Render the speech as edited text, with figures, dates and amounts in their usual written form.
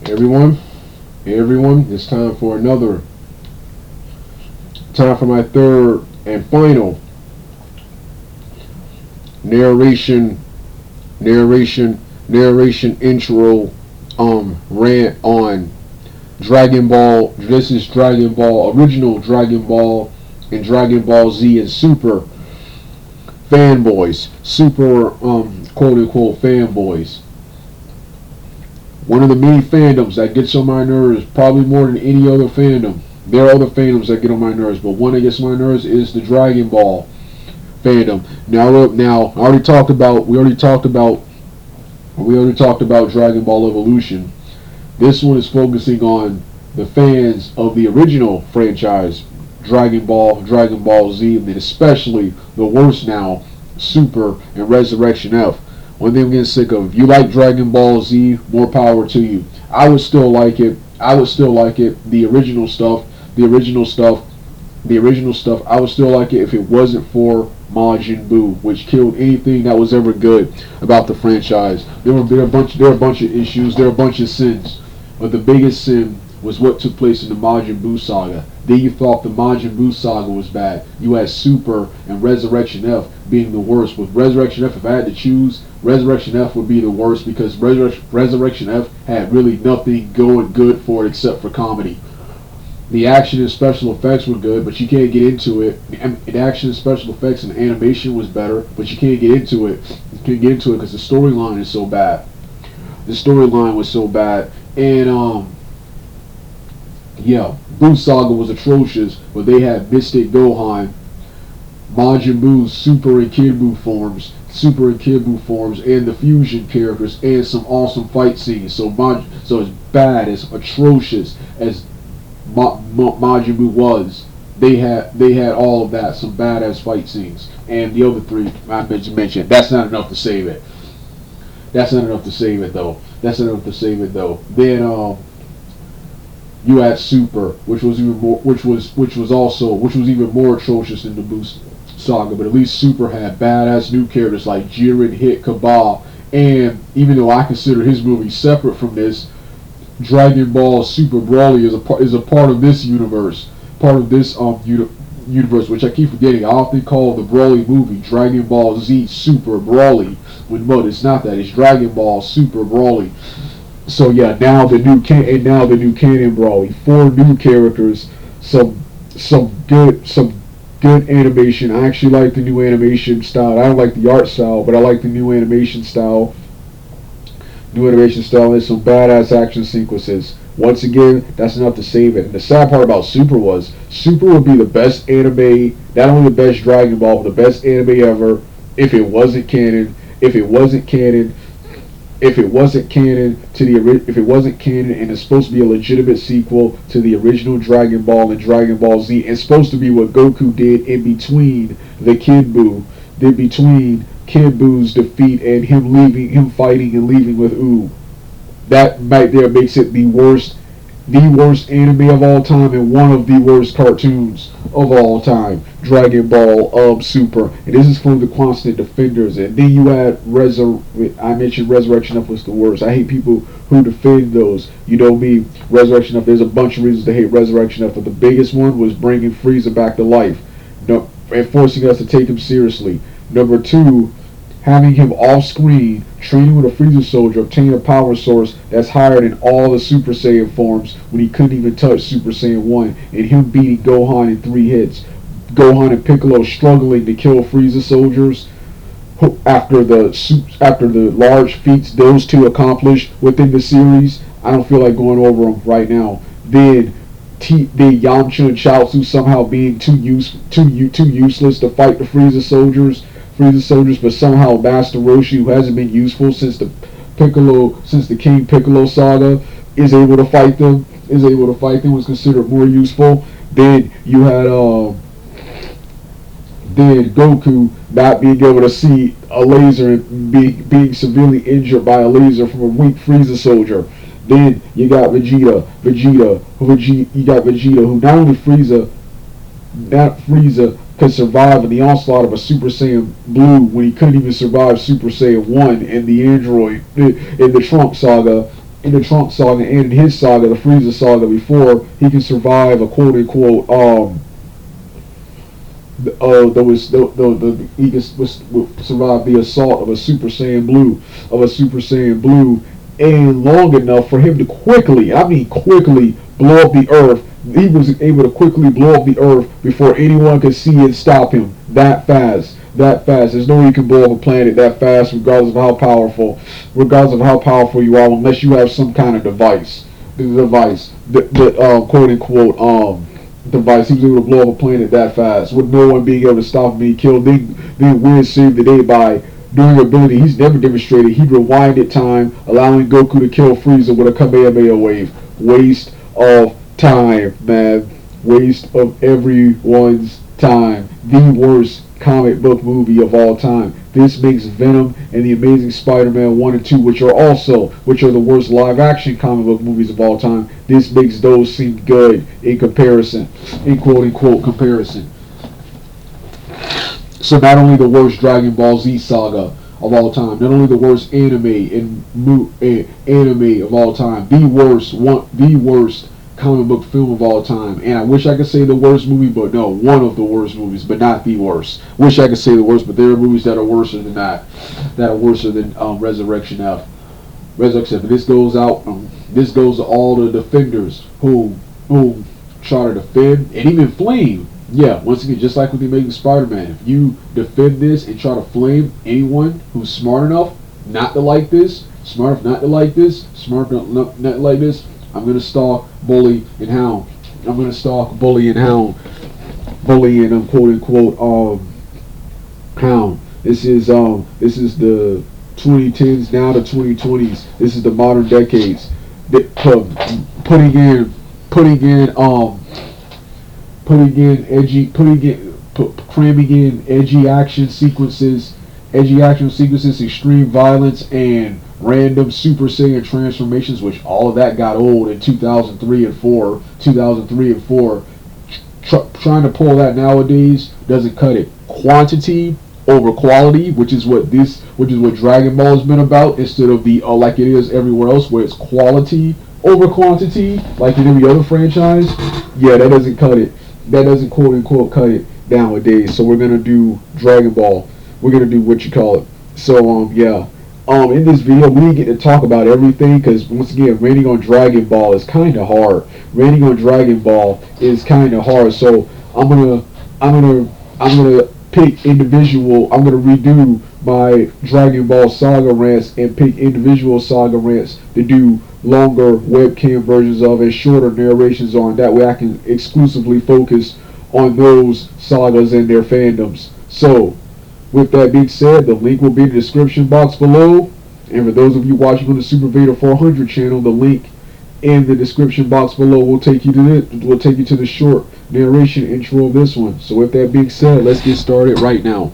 Everyone, everyone, it's time for my third and final narration, narration intro, rant on Dragon Ball. This is Dragon Ball, original Dragon Ball, and Dragon Ball Z and Super fanboys, super, quote unquote fanboys. One of the many fandoms that gets on my nerves, probably more than any other fandom. There are other fandoms that get on my nerves, but one that gets on my nerves is the Dragon Ball fandom. Now, we already talked about Dragon Ball Evolution. This one is focusing on the fans of the original franchise, Dragon Ball Z, and especially the worst now, Super and Resurrection F. One thing I'm getting sick of. If you like Dragon Ball Z, more power to you. I would still like it. The original stuff. I would still like it if it wasn't for Majin Buu, which killed anything that was ever good about the franchise. There are a bunch of issues. There are a bunch of sins, but the biggest sin was what took place in the Majin Buu saga. Then you thought the Majin Buu saga was bad. You had Super and Resurrection F being the worst. With Resurrection F, if I had to choose, Resurrection F would be the worst because Resurrection F had really nothing going good for it except for comedy. The action and special effects were good, but you can't get into it. The action and special effects and animation was better, but you can't get into it. You can't get into it because the storyline is so bad. The storyline was so bad, and yeah, Buu Saga was atrocious, but they had Mystic Gohan, Majin Buu's Super and Kid Buu forms, and the fusion characters, and some awesome fight scenes. So as bad, as atrocious as Majin Buu was, they had all of that, some badass fight scenes, and the other three I mentioned. That's not enough to save it. Though. Then you had Super, which was even more atrocious than the Buu saga. But at least Super had badass new characters like Jiren, Hit, Cabal, and even though I consider his movie separate from this, Dragon Ball Super Broly is a part of this universe, universe, which I keep forgetting. I often call the Broly movie Dragon Ball Z Super Broly, when it's not that. It's Dragon Ball Super Broly. So yeah, now the new canon Broly, 4 new characters, some good animation. I actually like the new animation style. I don't like the art style, but I like the new animation style. And some badass action sequences. Once again, that's enough to save it. And the sad part about Super was Super would be the best anime, not only the best Dragon Ball, but the best anime ever if it wasn't canon. If it wasn't canon and it's supposed to be a legitimate sequel to the original Dragon Ball and Dragon Ball Z, and it's supposed to be what Goku did in between Kid Buu's defeat and him fighting and leaving with Ooh. That right there makes it the worst anime of all time and one of the worst cartoons of all time. Dragon Ball Super, and this is for the constant defenders. And then you had I mentioned Resurrection F was the worst. I hate people who defend those. You know me, Resurrection F. There's a bunch of reasons to hate Resurrection F, but the biggest one was bringing Frieza back to life, and forcing us to take him seriously. Number 2, having him off-screen, training with a Frieza soldier, obtain a power source that's higher than all the Super Saiyan forms when he couldn't even touch Super Saiyan 1, and him beating Gohan in 3 hits. Gohan and Piccolo struggling to kill Frieza soldiers after the large feats those two accomplished within the series. I don't feel like going over them right now. Then Yamcha and Chaozu somehow being too useless to fight the Frieza soldiers, but somehow Master Roshi, who hasn't been useful since the King Piccolo saga, is able to fight them. Was considered more useful. Then you had Goku not being able to see a laser and being severely injured by a laser from a weak Frieza soldier. Then you got Vegeta, who not only Frieza could survive in the onslaught of a Super Saiyan Blue when he couldn't even survive Super Saiyan 1 in the Trunk saga, in the Trump saga and in his saga, the Frieza saga before, he can survive a quote unquote there was the he can survive the assault of a Super Saiyan Blue, and long enough for him to quickly, I mean quickly, blow up the Earth. He was able to quickly blow up the Earth before anyone could see and stop him. That fast. That fast. There's no way you can blow up a planet that fast, regardless of how powerful you are, unless you have some kind of device. The quote unquote device. He was able to blow up a planet that fast with no one being able to stop him being killed. Then Wiz saved the day by doing ability he's never demonstrated. He rewinded time, allowing Goku to kill Frieza with a Kamehameha wave. Waste of time, man. Waste of everyone's time. The worst comic book movie of all time. This makes Venom and the Amazing Spider-Man 1 and 2, which are the worst live-action comic book movies of all time. This makes those seem good in comparison, in quote-unquote comparison. So not only the worst Dragon Ball Z saga of all time, not only the worst anime of all time, the worst comic book film of all time. And I wish I could say the worst movie, but no, one of the worst movies, but not the worst. Wish I could say the worst, but there are movies that are worse than that, that are worse than Resurrection F. Resurrection F. And this goes out. This goes to all the defenders who try to defend, and even Flame. Yeah, once again, just like with the Amazing Spider-Man, if you defend this and try to flame anyone who's smart enough not to like this, smart enough not to like this, smart enough not to like this, I'm gonna stalk, bully, and hound. I'm gonna stalk, bully, and hound. Bully and quote unquote hound. This is the 2010s now the 2020s. This is the modern decades. Cramming in edgy action sequences, extreme violence, and random Super Saiyan transformations, which all of that got old in 2003 and 4. Trying to pull that nowadays doesn't cut it. Quantity over quality, which is what Dragon Ball has been about, instead of the like it is everywhere else, where it's quality over quantity, like in every other franchise. Yeah, that doesn't cut it. That doesn't quote unquote cut it nowadays. So we're gonna do Dragon Ball. We're gonna do what you call it. So yeah. In this video, we didn't get to talk about everything because once again, rating on Dragon Ball is kind of hard. So I'm gonna pick individual. I'm gonna redo my Dragon Ball saga rants and pick individual saga rants to do longer webcam versions of and shorter narrations on. That way, I can exclusively focus on those sagas and their fandoms. So, with that being said, the link will be in the description box below. And for those of you watching on the Super Vader 400 channel, the link in the description box below will take you to the short narration intro of this one. So with that being said, let's get started right now.